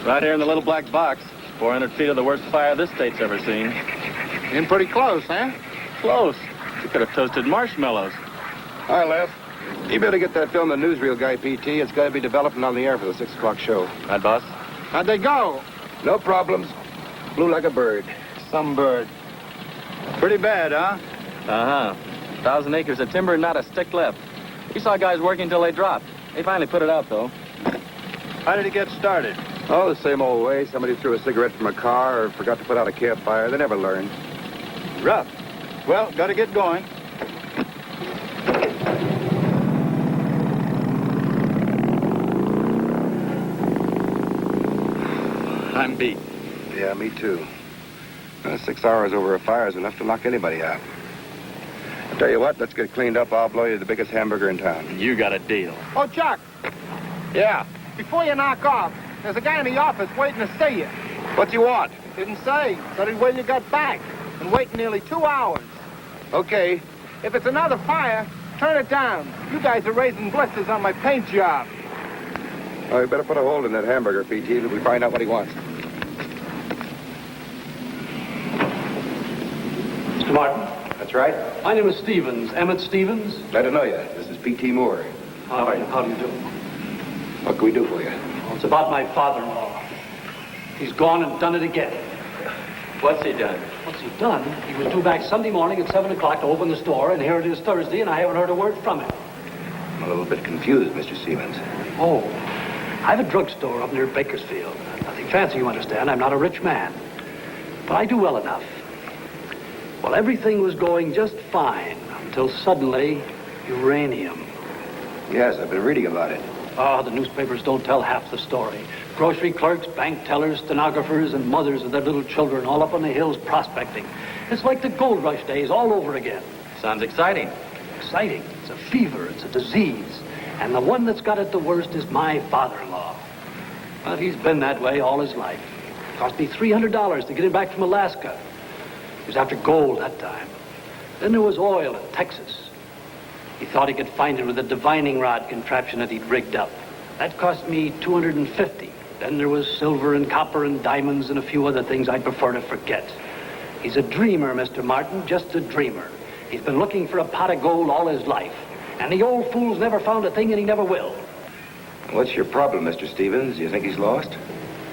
Right here in the little black box. 400 feet of the worst fire this state's ever seen. In pretty close, huh? Close. You could have toasted marshmallows. Hi, Les. You better get that film, The Newsreel Guy, PT. It's got to be developing on the air for the 6 o'clock show. Right, boss? How'd they go? No problems. Flew like a bird. Some bird. Pretty bad, huh? Uh-huh. 1,000 acres of timber and not a stick left. We saw guys working till they dropped. They finally put it out, though. How did it get started? Oh, the same old way. Somebody threw a cigarette from a car or forgot to put out a campfire. They never learn. Rough. Well, gotta get going. I'm beat. Yeah, me too. 6 hours over a fire is enough to knock anybody out. I'll tell you what, let's get cleaned up. I'll blow you the biggest hamburger in town. You got a deal. Oh, Chuck, Yeah. before you knock off, there's a guy in the office waiting to see you. What do you want? Didn't say. Said he'd wait till you got back. Been waiting nearly 2 hours. Okay. If it's another fire, turn it down. You guys are raising blisters on my paint job. Oh, you better put a hold in that hamburger, PT, till we find out what he wants. Mr. Martin, That's right. my name is Stevens, Emmett Stevens. Glad to know you. This is PT Moore. How do you do? What can we do for you? Well, it's about my father-in-law. He's gone and done it again. What's he done? What's he done? He was due back Sunday morning at 7 o'clock to open the store, and here it is Thursday, and I haven't heard a word from him. I'm a little bit confused, Mr. Stevens. Oh, I have a drugstore up near Bakersfield. Nothing fancy, you understand. I'm not a rich man. But I do well enough. Well, everything was going just fine until suddenly, uranium. Yes, I've been reading about it. Oh, the newspapers don't tell half the story. Grocery clerks, bank tellers, stenographers, and mothers of their little children all up on the hills prospecting. It's like the gold rush days all over again. Sounds exciting. Exciting. It's a fever. It's a disease. And the one that's got it the worst is my father-in-law. But he's been that way all his life. It cost me $300 to get him back from Alaska. He was after gold that time. Then there was oil in Texas. He thought he could find it with a divining rod contraption that he'd rigged up. That cost me $250. Then there was silver and copper and diamonds and a few other things I'd prefer to forget. He's a dreamer, Mr. Martin, just a dreamer. He's been looking for a pot of gold all his life. And the old fool's never found a thing and he never will. What's your problem, Mr. Stevens? You think he's lost?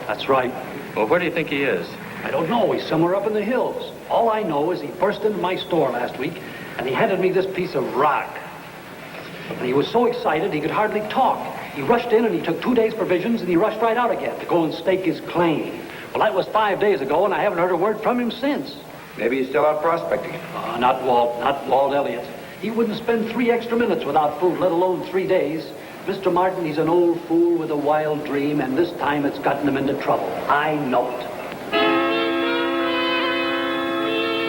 That's right. Well, where do you think he is? I don't know. He's somewhere up in the hills. All I know is he burst into my store last week and he handed me this piece of rock. And he was so excited he could hardly talk. He rushed in and he took 2 days' provisions and he rushed right out again to go and stake his claim. Well, that was 5 days ago and I haven't heard a word from him since. Maybe he's still out prospecting. Not Walt Elliott. He wouldn't spend 3 extra minutes without food, let alone 3 days. Mr. Martin, he's an old fool with a wild dream, and this time it's gotten him into trouble. I know it.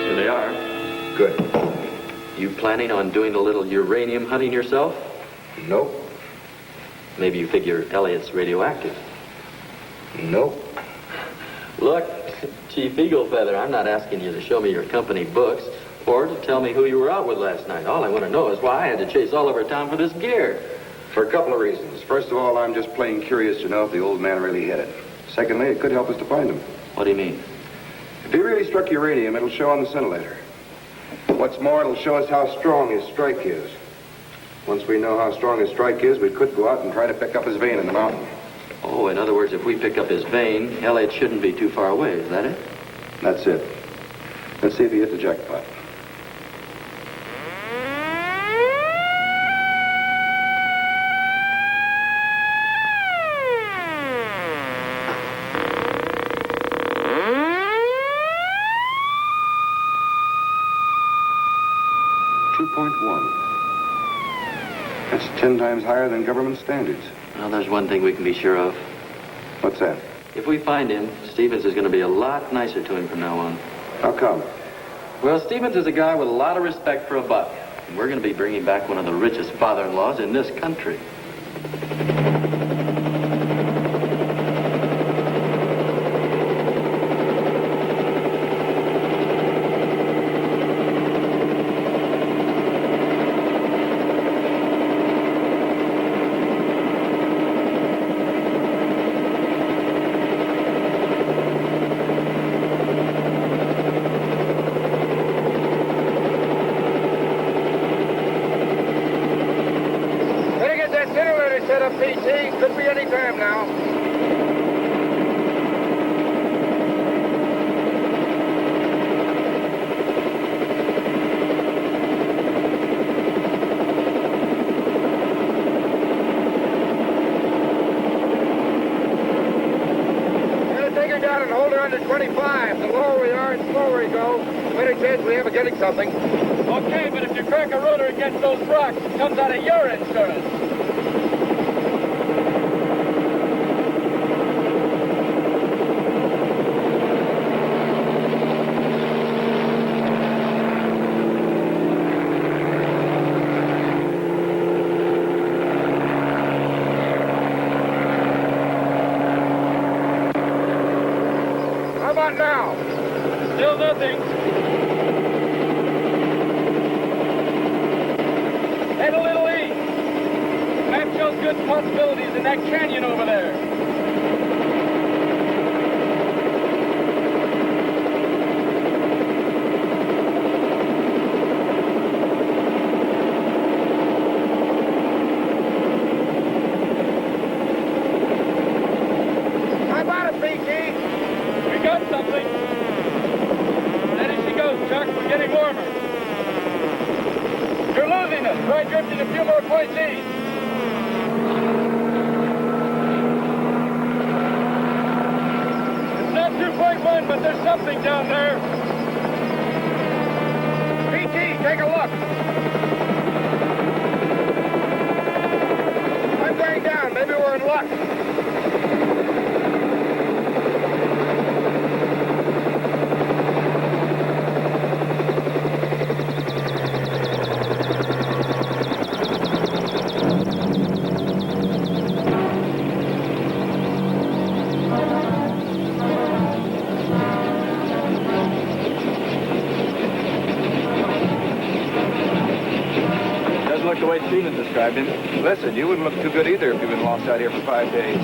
Here they are. Good. You planning on doing a little uranium hunting yourself? Nope. Maybe you figure Elliott's radioactive. Nope. Look, Chief Eaglefeather, I'm not asking you to show me your company books or to tell me who you were out with last night. All I want to know is why I had to chase all over town for this gear. For a couple of reasons. First of all, I'm just plain curious to know if the old man really hit it. Secondly, it could help us to find him. What do you mean? If he really struck uranium, it'll show on the scintillator. What's more, it'll show us how strong his strike is. Once we know how strong his strike is, we could go out and try to pick up his vein in the mountain. Oh, in other words, if we pick up his vein, Elliott shouldn't be too far away. Is that it? That's it. Let's see if he hit the jackpot. That's 10 times higher than government standards. Well, there's one thing we can be sure of. What's that? If we find him, Stevens is going to be a lot nicer to him from now on. How come? Well, Stevens is a guy with a lot of respect for a buck. And we're going to be bringing back one of the richest father-in-laws in this country. PC. Could be any time now. And hold her under 25. The lower we are and slower we go, the better chance we have of getting something. Okay, but if you crack a rotor against those rocks, it comes out of your insurance. How about now? Still nothing. Head a little east. Map shows good possibilities in that canyon over there. How about it, BT? We got something. Steady she goes, Chuck. We're getting warmer. You're losing us. Try drifting a few more points east. It's not 2.1, but there's something down there. BT, take a look. I'm going down. Maybe we're in luck. Doesn't look the way Stephen described him. Listen, you wouldn't look too good either if you've been lost out here for 5 days.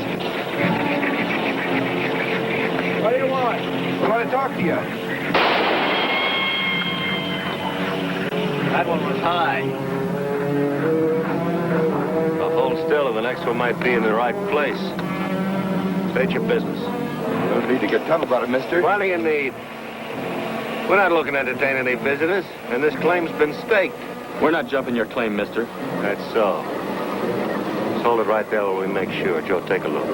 What do you want? We want to talk to you. That one was high. Now hold still, and the next one might be in the right place. State your business. No need to get tough about it, mister. What do you need? We're not looking to entertain any visitors, and this claim's been staked. We're not jumping your claim, mister. That's so. Just hold it right there while we make sure. Joe, take a look.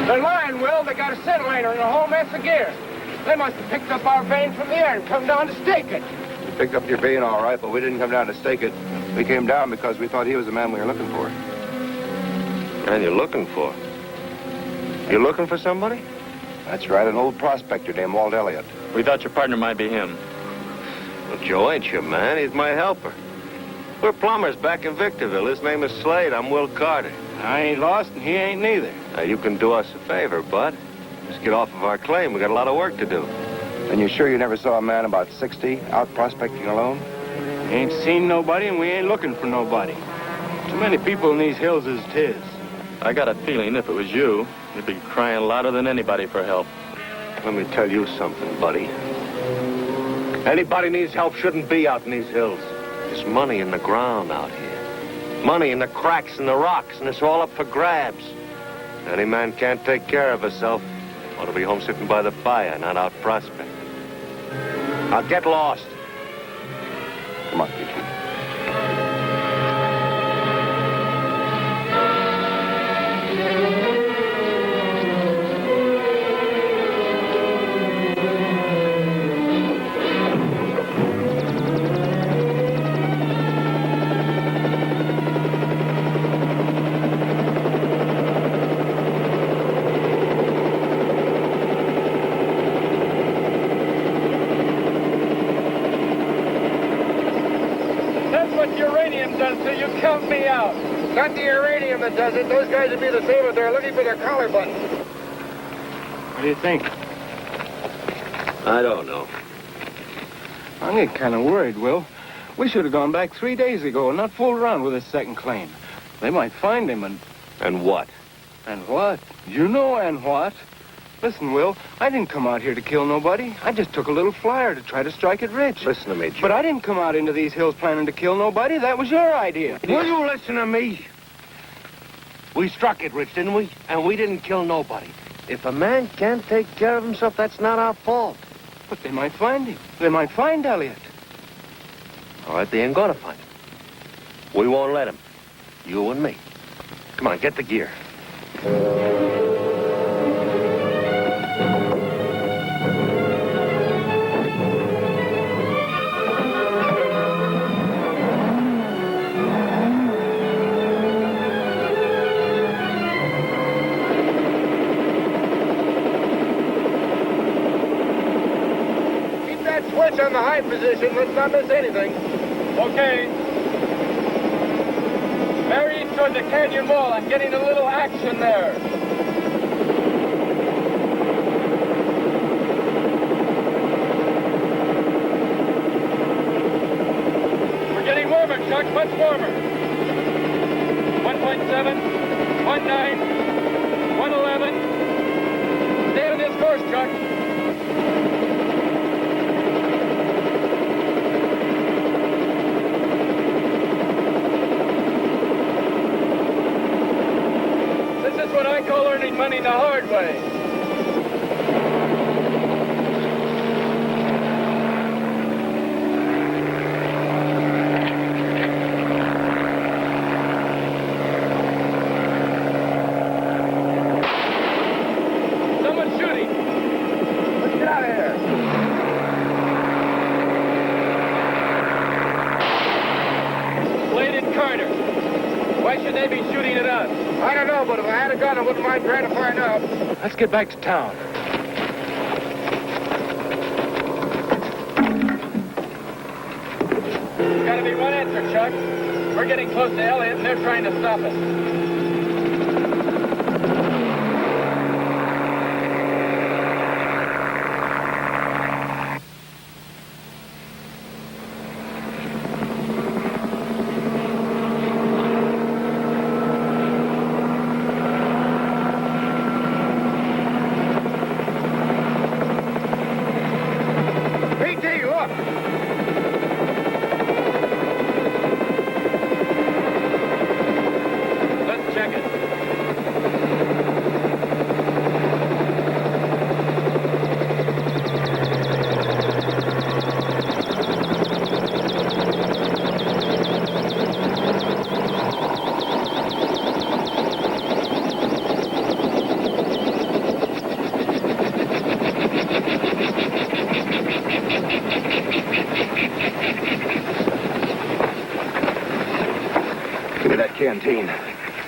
They're lying, Will. They got a scintillator and a whole mess of gear. They must have picked up our vein from the air and come down to stake it. We picked up your vein all right, but we didn't come down to stake it. We came down because we thought he was the man we were looking for. And you're looking for? You looking for somebody? That's right, an old prospector named Walt Elliott. We thought your partner might be him. Well, Joe ain't your man. He's my helper. We're plumbers back in Victorville. His name is Slade. I'm Will Carter. I ain't lost and he ain't neither. Now, you can do us a favor, bud. Just get off of our claim. We got a lot of work to do. And you sure you never saw a man about 60 out prospecting alone? Ain't seen nobody and we ain't looking for nobody. Too many people in these hills as it is. I got a feeling if it was you, you'd be crying louder than anybody for help. Let me tell you something, buddy. Anybody needs help shouldn't be out in these hills. There's money in the ground out here. Money in the cracks in the rocks, and it's all up for grabs. Any man can't take care of himself. Ought to be home sitting by the fire, not out prospecting. Now get lost. Come on, Peachy. Uranium does to you, count me out. Not the uranium that does it. Those guys would be the same if they're looking for their collar buttons. What do you think? I don't know. I'm getting kind of worried, Will. We should have gone back 3 days ago and not fooled around with this second claim. They might find him and... And what? And what? You know and what? Listen, Will, I didn't come out here to kill nobody. I just took a little flyer to try to strike it rich. Listen to me, Joe. But I didn't come out into these hills planning to kill nobody. That was your idea. Will you listen to me? We struck it rich, didn't we? And we didn't kill nobody. If a man can't take care of himself, that's not our fault. But they might find him. They might find Elliot. All right, they ain't gonna find him. We won't let him. You and me. Come on, get the gear. Keep that switch on the high position. Let's not miss anything. Okay. Very toward the canyon wall. I'm getting a little action there. We're getting warmer, Chuck. Much warmer. 1.7, 1.9, 1.11. Stay on this course, Chuck. This is what I call earning money the hard way. Someone's shooting. Let's get out of here. Slade and Carter. Why should they be shooting at us? I don't know, but if I had a gun, I wouldn't mind trying to find out. Let's get back to town. Gotta be one answer, Chuck. We're getting close to Elliot, and they're trying to stop us. PT, look! Let's check it. Give me that canteen.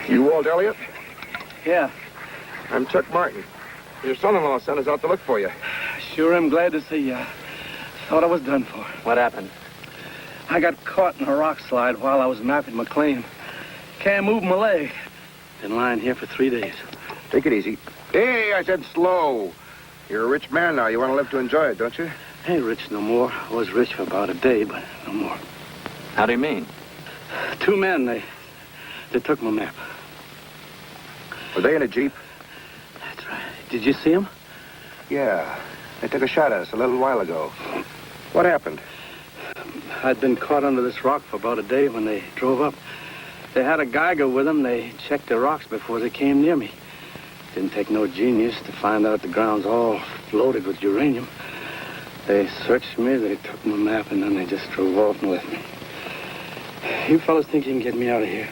You Walt Elliot? Yeah, I'm Chuck Martin. Your son-in-law sent us out to look for you. sure am glad to see you. Thought I was done for. What happened? I got caught in a rock slide while I was mapping my claim. Can't move my leg. Been lying here for 3 days. Take it easy. Hey, I said slow. You're a rich man now. You want to live to enjoy it, don't you? Ain't rich no more. I was rich for about a day, but no more. How do you mean? 2 men, they took my map. Were they in a Jeep? That's right. Did you see them? Yeah. They took a shot at us a little while ago. What happened? I'd been caught under this rock for about a day when they drove up. They had a Geiger with them. They checked the rocks before they came near me. Didn't take no genius to find out the ground's all loaded with uranium. They searched me, they took my map, and then they just drove off and left me. You fellas think you can get me out of here?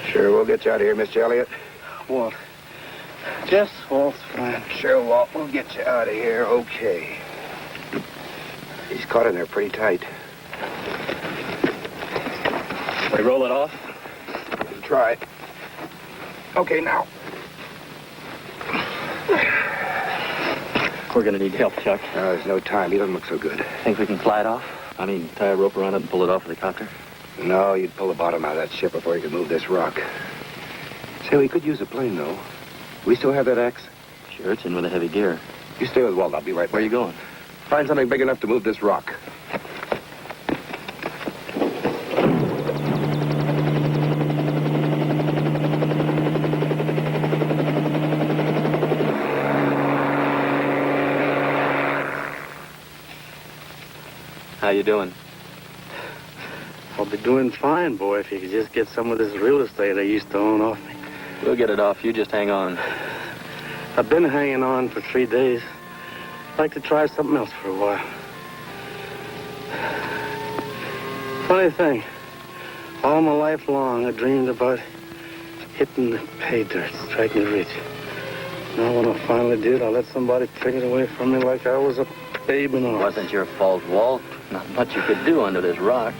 Sure, we'll get you out of here, Mr. Elliot. Walt. Just Walt's fine. Sure, Walt, we'll get you out of here, okay. He's caught in there pretty tight. We roll it off? Try. Okay, now. We're gonna need help, Chuck. No, there's no time. He doesn't look so good. Think we can fly it off? I mean, tie a rope around it and pull it off with the copter? No, you'd pull the bottom out of that ship before you could move this rock. Say, we could use a plane, though. We still have that axe? Sure, it's in with a heavy gear. You stay with Walt. I'll be right back. Where are you going? Find something big enough to move this rock. How you doing? I'll be doing fine, boy, if you could just get some of this real estate I used to own off me. We'll get it off. You just hang on. I've been hanging on for 3 days. I'd like to try something else for a while. Funny thing, all my life long I dreamed about hitting the pay dirt, striking it rich. Now when I finally did, I let somebody take it away from me like I was a babe in It arms. wasn't your fault, Walt. Not much you could do under this rock.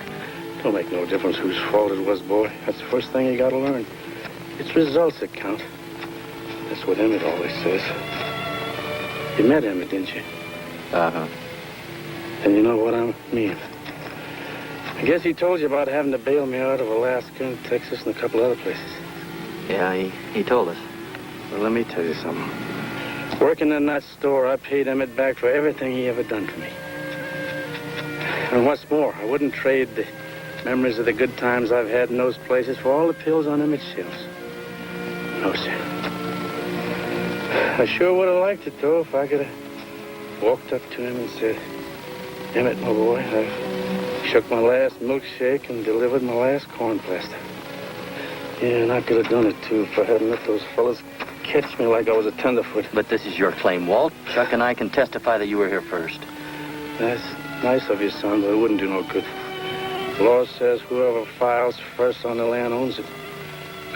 Don't make no difference whose fault it was, boy. That's the first thing you gotta learn. It's results that count. That's what Emmett always says. You met Emmett, didn't you? Uh-huh. And you know what I mean. I guess he told you about having to bail me out of Alaska and Texas and a couple other places. Yeah, he told us. Well, let me tell you something. Working in that store, I paid Emmett back for everything he ever done for me. And what's more, I wouldn't trade the memories of the good times I've had in those places for all the pills on Emmett's shelves. No, sir. I sure would have liked it, though, if I could have walked up to him and said, Emmett, my boy, I've shook my last milkshake and delivered my last corn plaster. Yeah, and I could have done it, too, if I hadn't let those fellas catch me like I was a tenderfoot. But this is your claim, Walt. Chuck and I can testify that you were here first. That's nice of you, son, but it wouldn't do no good. The law says whoever files first on the land owns it.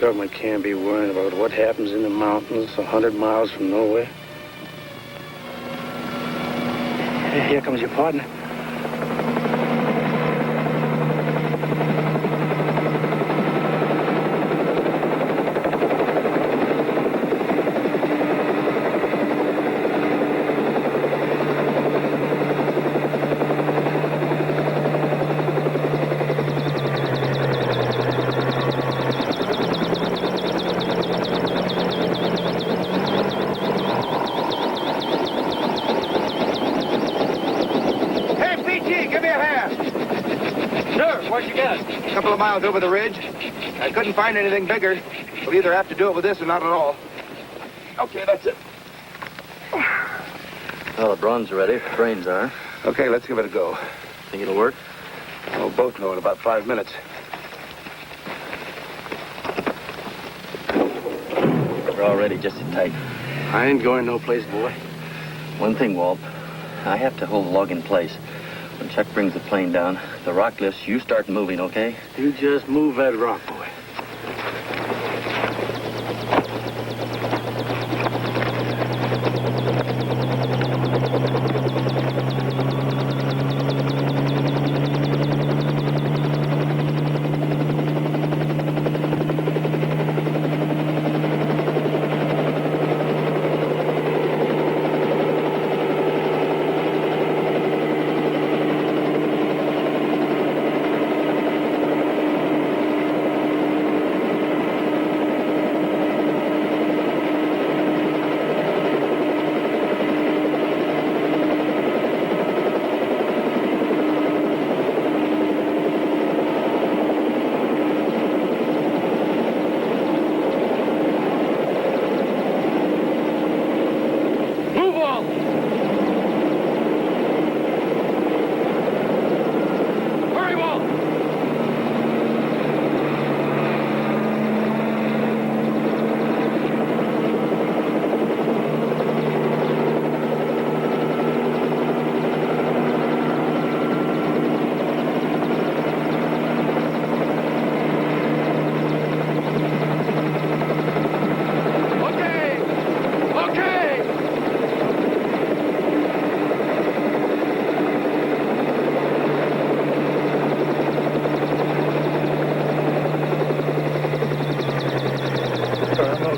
Government can't be worrying about what happens in the mountains 100 miles from nowhere. Hey, here comes your partner. Miles over the ridge. I couldn't find anything bigger. We'll either have to do it with this or not at all. Okay, that's it. Well, the brawn's are ready. The brains are. Okay, let's give it a go. Think it'll work? We'll both know in about 5 minutes. We're all ready, just sit tight. I ain't going no place, boy. One thing, Walt. I have to hold the log in place. When Chuck brings the plane down, the rock lifts, you start moving, okay? You just move that rock, boy.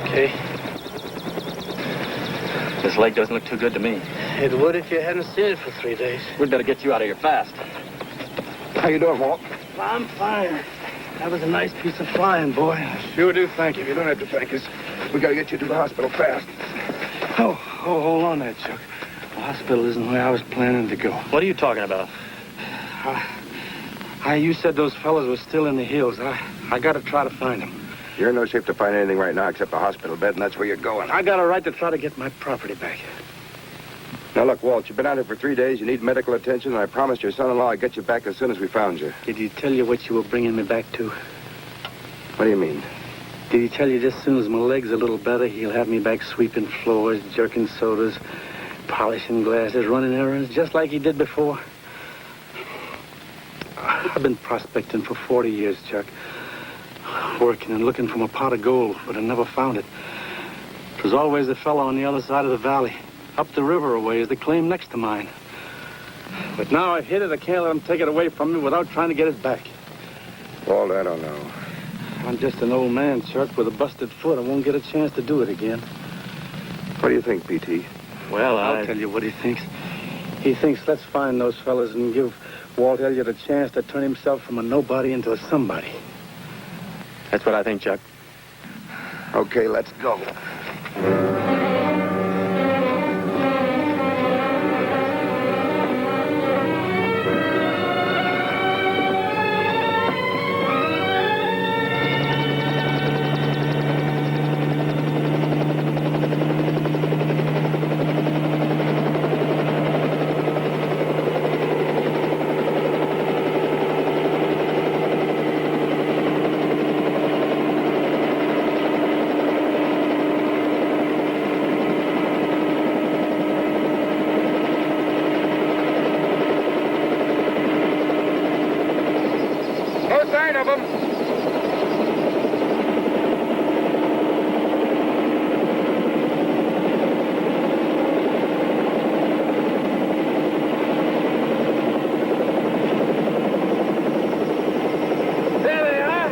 Okay. This lake doesn't look too good to me. It would if you hadn't seen it for 3 days. We'd better get you out of here fast. How you doing, Walt? I'm fine. That was a nice piece of flying, boy. I sure do thank you. You don't have to thank us. We gotta get you to the hospital fast. Oh, hold on there, Chuck. The hospital isn't where I was planning to go. What are you talking about? You said those fellas were still in the hills. I gotta try to find them. You're in no shape to find anything right now except a hospital bed, and that's where you're going. I got a right to try to get my property back. Now, look, Walt, you've been out here for 3 days. You need medical attention, and I promised your son-in-law I'd get you back as soon as we found you. Did he tell you what you were bringing me back to? What do you mean? Did he tell you just as soon as my leg's a little better, he'll have me back sweeping floors, jerking sodas, polishing glasses, running errands, just like he did before? I've been prospecting for 40 years, Chuck. Working and looking for a pot of gold, but I never found it. It was always the fellow on the other side of the valley. Up the river a ways, the claim next to mine. But now I've hit it, I can't let him take it away from me without trying to get it back. Walt, I don't know. I'm just an old man, Chuck, with a busted foot. I won't get a chance to do it again. What do you think, P.T.? Well, I'll tell you what he thinks. He thinks let's find those fellas and give Walt Elliott a chance to turn himself from a nobody into a somebody. That's what I think, Chuck. Okay, let's go. No sign of them. There they are.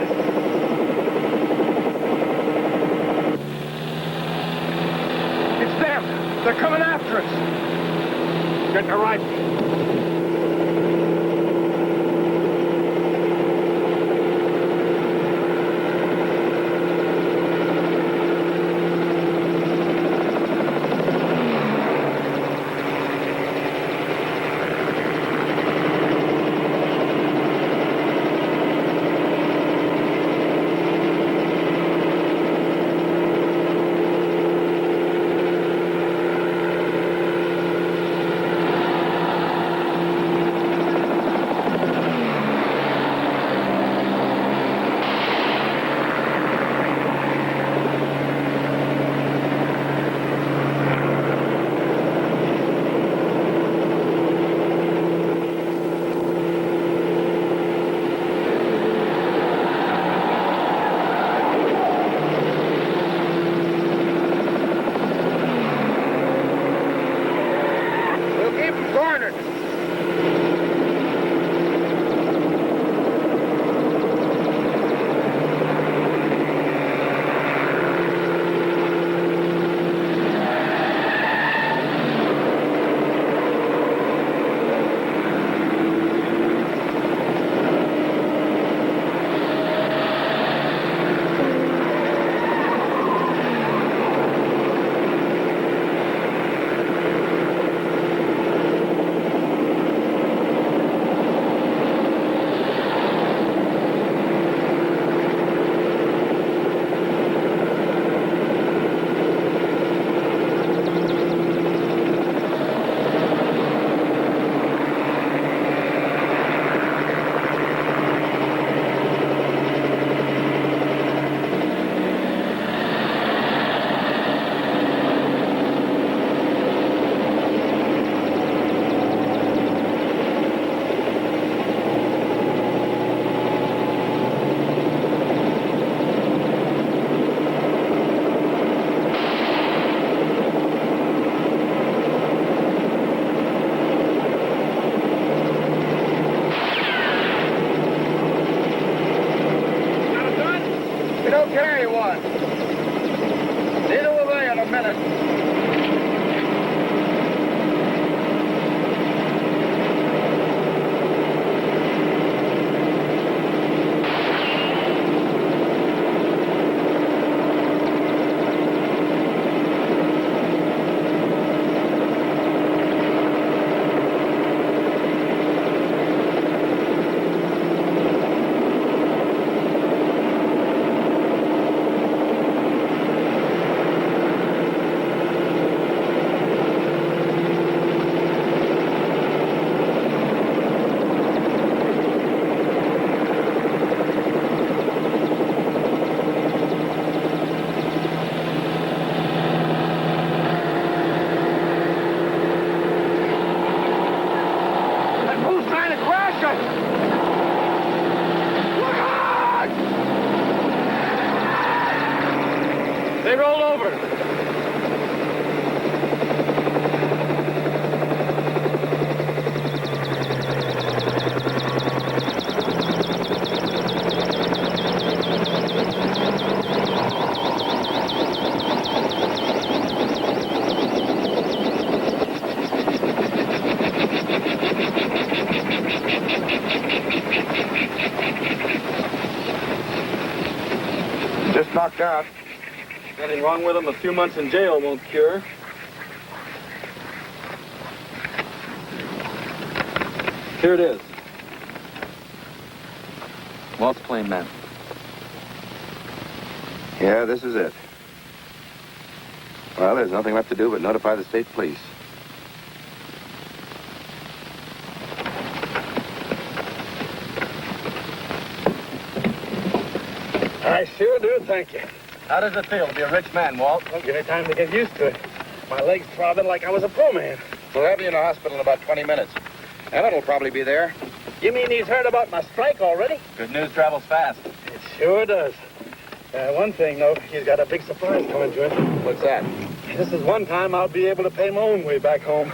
It's them. They're coming after us. Get the rifle. out. Nothing wrong with him. A few months in jail won't cure. Here it is. Walt's claim, man. Yeah, this is it. Well, there's nothing left to do but notify the state police. I sure do, thank you. How does it feel to be a rich man, Walt? Well, give me time to get used to it. My legs throbbing like I was a poor man. We'll have you in the hospital in about 20 minutes. Ellen'll probably be there. You mean he's heard about my strike already? Good news travels fast. It sure does. One thing, though, he's got a big surprise coming to him. What's that? This is one time I'll be able to pay my own way back home.